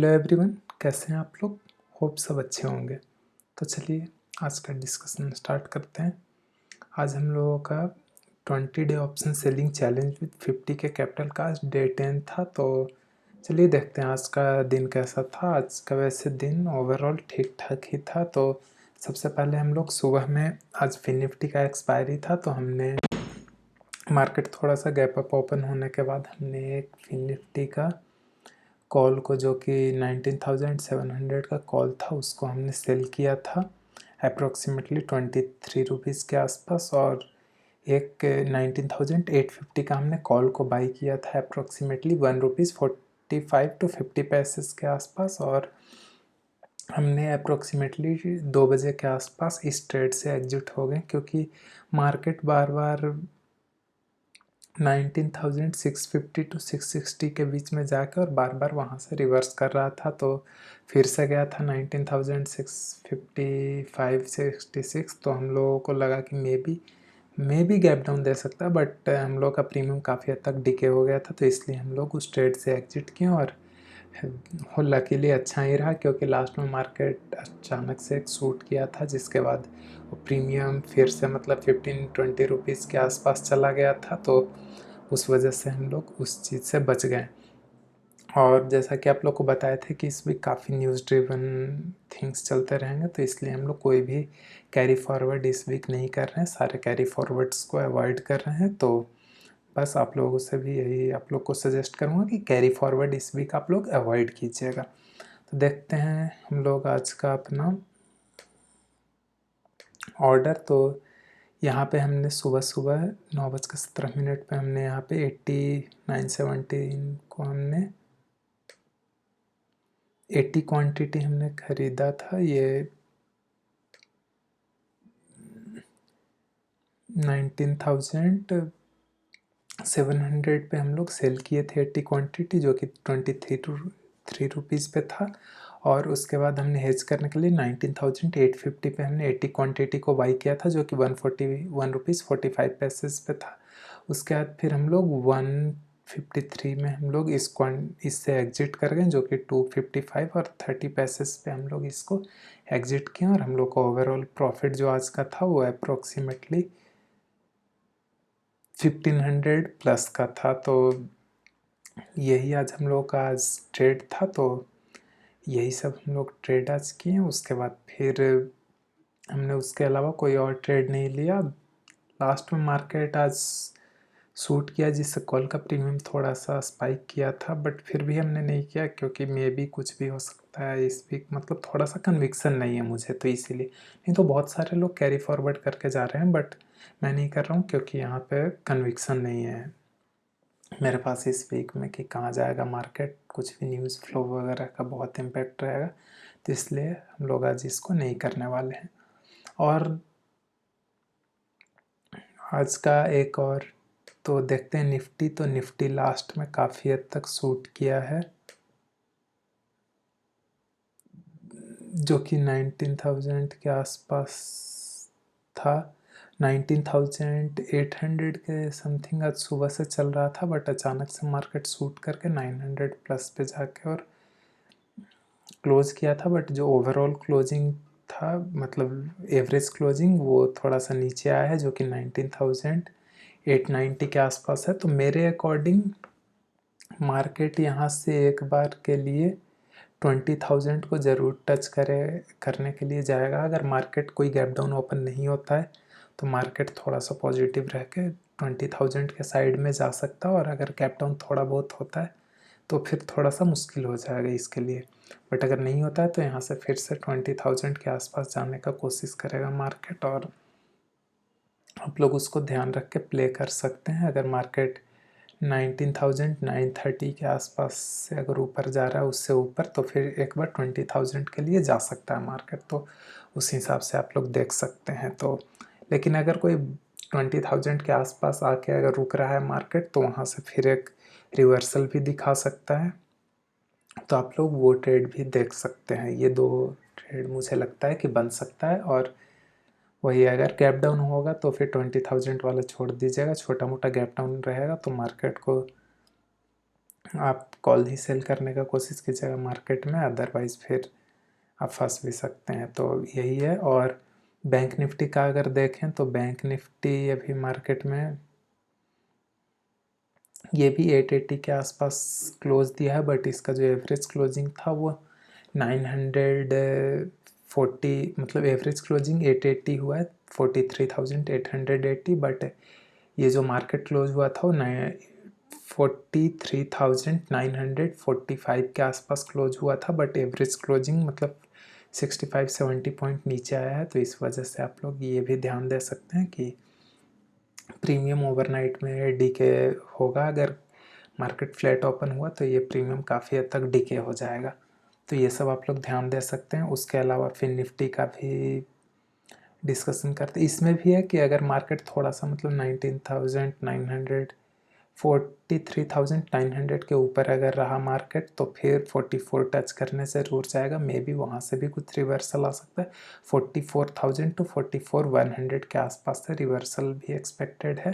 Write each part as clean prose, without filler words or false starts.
Hello everyone, कैसे हैं आप लोग। होप सब अच्छे होंगे। तो चलिए आज का डिस्कशन स्टार्ट करते हैं। आज हम लोगों का 20 day option selling challenge with 50 के कैपिटल का आज डे 10 था। तो चलिए देखते हैं आज का दिन कैसा था। आज का वैसे दिन ओवरऑल ठीक ठाक ही था। तो सबसे पहले हम लोग सुबह में आज फिन निफ्टी का एक्सपायरी था, तो हमने मार्केट थोड़ा सा गैप अप ओपन होने के बाद हमने एक फिन निफ्टी का कॉल को, जो कि 19,700 का कॉल था, उसको हमने सेल किया था अप्रोक्सीमेटली 23 रुपीज़ के आसपास। और एक 19,850 का हमने कॉल को बाई किया था अप्रोक्सीमेटली 1 रुपीज़ 45 to 50 पैसेस के आसपास। और हमने अप्रोक्सीमेटली 2 बजे के आसपास इस ट्रेड से एग्जिट हो गए, क्योंकि मार्केट बार बार 19,650 to 660 के बीच में जाके और बार बार वहाँ से रिवर्स कर रहा था। तो फिर से गया था 19,655 66। तो हम लोगों को लगा कि मे बी गैप डाउन दे सकता है, बट हम लोग का प्रीमियम काफ़ी हद तक डिके हो गया था, तो इसलिए हम लोग उस ट्रेड से एग्जिट किए। और लकीली अच्छा ही रहा, क्योंकि लास्ट में मार्केट अचानक से एक शूट किया था, जिसके बाद प्रीमियम फिर से मतलब 15-20 रुपीज़ के आसपास चला गया था। तो उस वजह से हम लोग उस चीज़ से बच गए। और जैसा कि आप लोग को बताए थे कि इस वीक काफ़ी न्यूज़ ड्रिवन थिंग्स चलते रहेंगे, तो इसलिए हम लोग कोई भी कैरी फॉरवर्ड इस वीक नहीं कर रहे हैं, सारे कैरी फॉरवर्ड्स को अवॉइड कर रहे हैं। तो बस आप लोगों से भी यही आप लोग को सजेस्ट करूँगा कि कैरी फॉरवर्ड इस वीक आप लोग अवॉइड कीजिएगा। तो देखते हैं हम लोग आज का अपना ऑर्डर। तो यहाँ पे हमने सुबह सुबह 9:17 पे हमने यहाँ पे 89.17 को हमने 80 क्वांटिटी हमने ख़रीदा था। ये 19,700 पे हम लोग सेल किए थे 80 क्वांटिटी, जो कि 23 रुपीज़ पे था। और उसके बाद हमने हेज करने के लिए 19,850 पे हमने 80 क्वांटिटी को बाई किया था, जो कि 141 रुपीज़ 45 पैसेस पे था। उसके बाद फिर हम लोग 153 में हम लोग इससे एग्जिट कर गए, जो कि 255 और 30 पैसेस पे हम लोग इसको एग्जिट किए। और हम लोग का ओवरऑल प्रॉफिट जो आज का था वो अप्रोक्सीमेटली 1500 प्लस का था। तो यही आज हम लोग का आज ट्रेड था। तो यही सब हम लोग ट्रेड आज किए। उसके बाद फिर हमने उसके अलावा कोई और ट्रेड नहीं लिया। लास्ट में मार्केट आज सूट किया, जिससे कॉल का प्रीमियम थोड़ा सा स्पाइक किया था, बट फिर भी हमने नहीं किया, क्योंकि मे भी कुछ भी हो सकता है इस वीक। मतलब थोड़ा सा कन्विक्सन नहीं है मुझे, तो इसीलिए। नहीं तो बहुत सारे लोग कैरी फॉरवर्ड करके जा रहे हैं, बट मैं नहीं कर रहा हूँ, क्योंकि यहाँ पे कन्विक्सन नहीं है मेरे पास इस वीक में कि कहाँ जाएगा मार्केट। कुछ भी न्यूज़ फ्लो वगैरह का बहुत इम्पैक्ट रहेगा, तो इसलिए हम लोग आज इसको नहीं करने वाले हैं। और आज का एक और तो देखते हैं निफ्टी। तो निफ्टी लास्ट में काफ़ी हद तक सूट किया है, जो कि 19,000 के आसपास था। 19,800 के समथिंग आज सुबह से चल रहा था, बट अचानक से मार्केट सूट करके 900 प्लस पे जाके और क्लोज़ किया था। बट जो ओवरऑल क्लोजिंग था, मतलब एवरेज क्लोजिंग, वो थोड़ा सा नीचे आया है, जो कि 19,890 के आसपास है। तो मेरे अकॉर्डिंग मार्केट यहाँ से एक बार के लिए 20,000 को ज़रूर टच करने के लिए जाएगा। अगर मार्केट कोई गैप डाउन ओपन नहीं होता है, तो मार्केट थोड़ा सा पॉजिटिव रह के 20,000 के साइड में जा सकता है। और अगर गैप डाउन थोड़ा बहुत होता है, तो फिर थोड़ा सा मुश्किल हो जाएगा इसके लिए। बट अगर नहीं होता है, तो यहाँ से फिर से 20,000 के आसपास जाने का कोशिश करेगा मार्केट। और आप लोग उसको ध्यान रख के प्ले कर सकते हैं। अगर मार्केट 19,930 के आसपास से अगर ऊपर जा रहा है, उससे ऊपर, तो फिर एक बार 20,000 के लिए जा सकता है मार्केट। तो उस हिसाब से आप लोग देख सकते हैं। तो लेकिन अगर कोई 20,000 के आसपास आके अगर रुक रहा है मार्केट, तो वहाँ से फिर एक रिवर्सल भी दिखा सकता है। तो आप लोग वो ट्रेड भी देख सकते हैं। ये दो ट्रेड मुझे लगता है कि बन सकता है। और वही अगर गैप डाउन होगा, तो फिर 20,000 वाला छोड़ दीजिएगा। छोटा मोटा गैप डाउन रहेगा, तो मार्केट को आप कॉल ही सेल करने का कोशिश कीजिएगा मार्केट में, अदरवाइज़ फिर आप फंस भी सकते हैं। तो यही है। और बैंक निफ्टी का अगर देखें तो बैंक निफ्टी अभी मार्केट में ये भी 880 के आसपास क्लोज दिया है, बट इसका जो एवरेज क्लोजिंग था वो 940, मतलब एवरेज क्लोजिंग 880 हुआ है, 43,880, बट ये जो मार्केट क्लोज हुआ था वो 43,945 के आसपास क्लोज हुआ था, बट एवरेज क्लोजिंग मतलब 65-70 पॉइंट नीचे आया है। तो इस वजह से आप लोग ये भी ध्यान दे सकते हैं कि प्रीमियम ओवरनाइट में डीके होगा। अगर मार्केट फ्लैट ओपन हुआ तो ये प्रीमियम काफ़ी हद तक डीके हो जाएगा। तो ये सब आप लोग ध्यान दे सकते हैं। उसके अलावा फिर निफ्टी का भी डिस्कशन करते, इसमें भी है कि अगर मार्केट थोड़ा सा मतलब 19,900 43,900 के ऊपर अगर रहा मार्केट तो फिर 44 टच करने से ज़रूर जाएगा, मे बी वहाँ से भी कुछ रिवर्सल आ सकता है। 44,000 टू 44,100 के आसपास से रिवर्सल भी एक्सपेक्टेड है।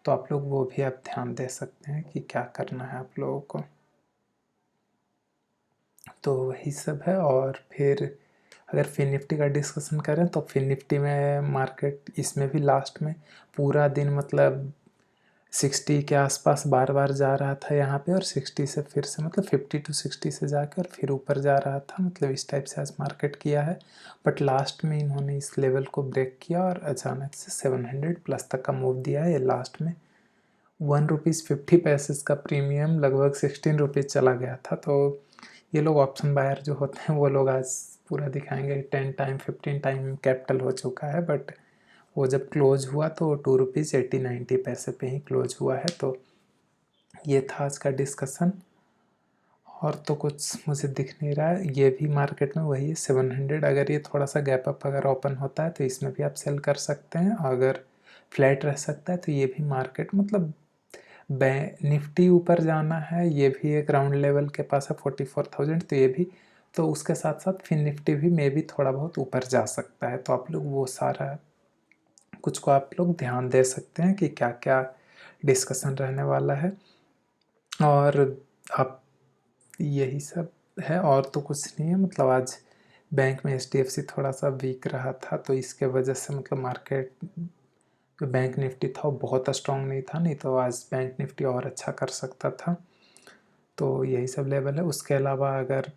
तो आप लोग वो भी आप ध्यान दे सकते हैं कि क्या करना है आप लोगों को। तो वही सब है। और फिर अगर फिन निफ्टी का डिस्कशन करें तो फिन निफ्टी में मार्केट इसमें भी लास्ट में पूरा दिन मतलब 60 के आसपास बार बार जा रहा था यहाँ पे, और 60 से फिर से मतलब 50 टू 60 से जाकर और फिर ऊपर जा रहा था, मतलब इस टाइप से आज मार्केट किया है। बट लास्ट में इन्होंने इस लेवल को ब्रेक किया और अचानक से 700 प्लस तक का मूव दिया है। ये लास्ट में ₹1.50 का प्रीमियम लगभग 16 रुपीज़ चला गया था। तो ये लोग ऑप्शन बायर जो होते हैं वो लोग आज पूरा दिखाएंगे 10 टाइम 15 टाइम कैपिटल हो चुका है, बट वो जब क्लोज हुआ तो ₹2.80-90 पे ही क्लोज हुआ है। तो ये था आज का डिस्कशन। और तो कुछ मुझे दिख नहीं रहा है। ये भी मार्केट में वही है 700, अगर ये थोड़ा सा गैप अप अगर ओपन होता है तो इसमें भी आप सेल कर सकते हैं। अगर फ्लैट रह सकता है तो ये भी मार्केट मतलब निफ्टी ऊपर जाना है, ये भी एक ग्राउंड लेवल के पास है 44,000, तो ये भी, तो उसके साथ साथ फिर निफ्टी भी मे भी थोड़ा बहुत ऊपर जा सकता है। तो आप लोग वो सारा कुछ को आप लोग ध्यान दे सकते हैं कि क्या क्या डिस्कशन रहने वाला है। और आप यही सब है, और तो कुछ नहीं है। मतलब आज बैंक में HDFC थोड़ा सा वीक रहा था, तो इसके वजह से मतलब मार्केट जो बैंक निफ्टी था वो बहुत स्ट्रॉन्ग नहीं था, नहीं तो आज बैंक निफ्टी और अच्छा कर सकता था। तो यही सब लेवल है। उसके अलावा अगर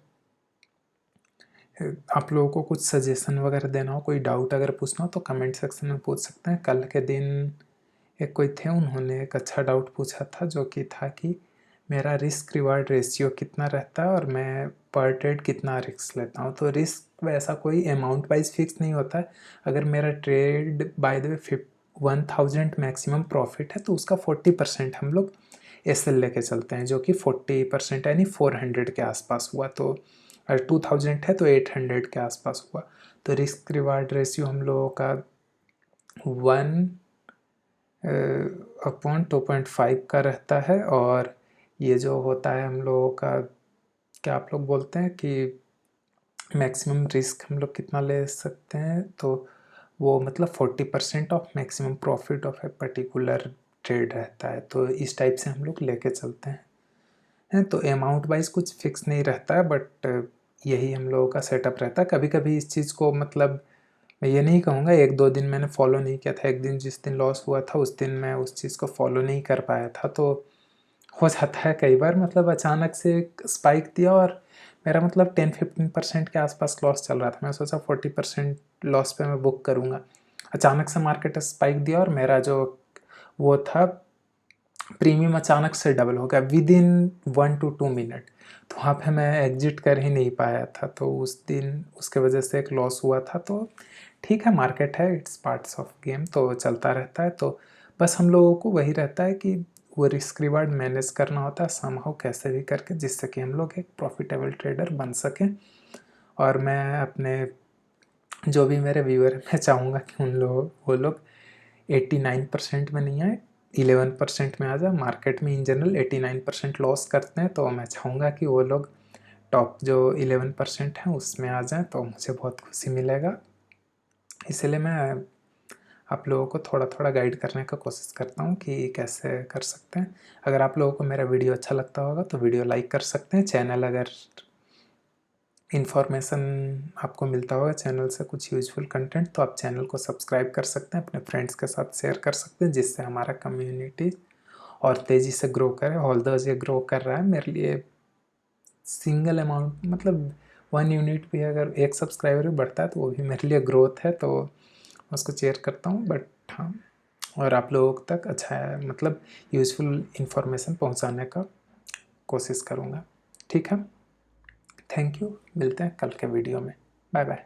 आप लोगों को कुछ सजेशन वगैरह देना हो, कोई डाउट अगर पूछना हो तो कमेंट सेक्शन में पूछ सकते हैं। कल के दिन एक कोई थे, उन्होंने एक अच्छा डाउट पूछा था जो कि था कि मेरा रिस्क रिवार्ड रेशियो कितना रहता है और मैं पर ट्रेड कितना रिस्क लेता हूँ। तो रिस्क वैसा कोई अमाउंट वाइज फिक्स नहीं होता है। अगर मेरा trade by the way 1000 maximum profit है तो उसका 40% हम लोग SL लेके चलते हैं, जो कि 40% यानी 400 के आसपास हुआ। तो अगर 2000 है तो 800 के आसपास हुआ। तो रिस्क रिवार्ड रेशियो हम लोगों का 1/2.5 का रहता है। और ये जो होता है हम लोगों का, क्या आप लोग बोलते हैं कि मैक्सिमम रिस्क हम लोग कितना ले सकते हैं, तो वो मतलब 40% of maximum profit of a particular trade रहता है। तो इस टाइप से हम लोग लेके चलते हैं। तो अमाउंट वाइज कुछ फिक्स नहीं रहता है, बट यही हम लोगों का सेटअप रहता है। कभी कभी इस चीज़ को मतलब मैं ये नहीं कहूँगा 1-2 दिन मैंने फॉलो नहीं किया था, एक दिन जिस दिन लॉस हुआ था उस दिन मैं उस चीज़ को फॉलो नहीं कर पाया था। तो हो जाता है कई बार, मतलब अचानक से स्पाइक दिया और मेरा मतलब 10-15% के आसपास लॉस चल रहा था। मैं सोचा 40% लॉस पे मैं बुक करूँगा। अचानक से मार्केट स्पाइक दिया और मेरा जो वो था प्रीमियम अचानक से डबल हो गया विद इन 1 to 2 मिनट। तो वहाँ पे मैं एग्जिट कर ही नहीं पाया था, तो उस दिन उसके वजह से एक लॉस हुआ था। तो ठीक है, मार्केट है, इट्स पार्ट्स ऑफ गेम, तो चलता रहता है। तो बस हम लोगों को वही रहता है कि वो रिस्क रिवार्ड मैनेज करना होता है समहाउ कैसे भी करके, जिससे कि हम लोग एक प्रॉफिटेबल ट्रेडर बन सकें। और मैं अपने जो भी मेरे व्यूअर हैं, मैं चाहूँगा कि वो लोग 89% में नहीं आए, 11% में आ जाए। मार्केट में इन जनरल 89% लॉस करते हैं, तो मैं चाहूँगा कि वो लोग टॉप जो 11% हैं उसमें आ जाएं, तो मुझे बहुत खुशी मिलेगा। इसलिए मैं आप लोगों को थोड़ा थोड़ा गाइड करने का कोशिश करता हूँ कि कैसे कर सकते हैं। अगर आप लोगों को मेरा वीडियो अच्छा लगता होगा तो वीडियो लाइक कर सकते हैं। चैनल अगर इन्फॉर्मेशन आपको मिलता होगा चैनल से कुछ यूजफुल कंटेंट, तो आप चैनल को सब्सक्राइब कर सकते हैं, अपने फ्रेंड्स के साथ शेयर कर सकते हैं, जिससे हमारा कम्युनिटी और तेज़ी से ग्रो करे। ऑल्दो ये ग्रो कर रहा है, मेरे लिए सिंगल अमाउंट मतलब 1 यूनिट भी अगर 1 सब्सक्राइबर भी बढ़ता है तो वो भी मेरे लिए ग्रोथ है, तो मैं उसको चेयर करता हूँ। बट हाँ, और आप लोगों तक अच्छा है मतलब यूज़फुल इन्फॉर्मेशन पहुँचाने का कोशिश करूँगा। ठीक है, थैंक यू, मिलते हैं कल के वीडियो में। Bye bye.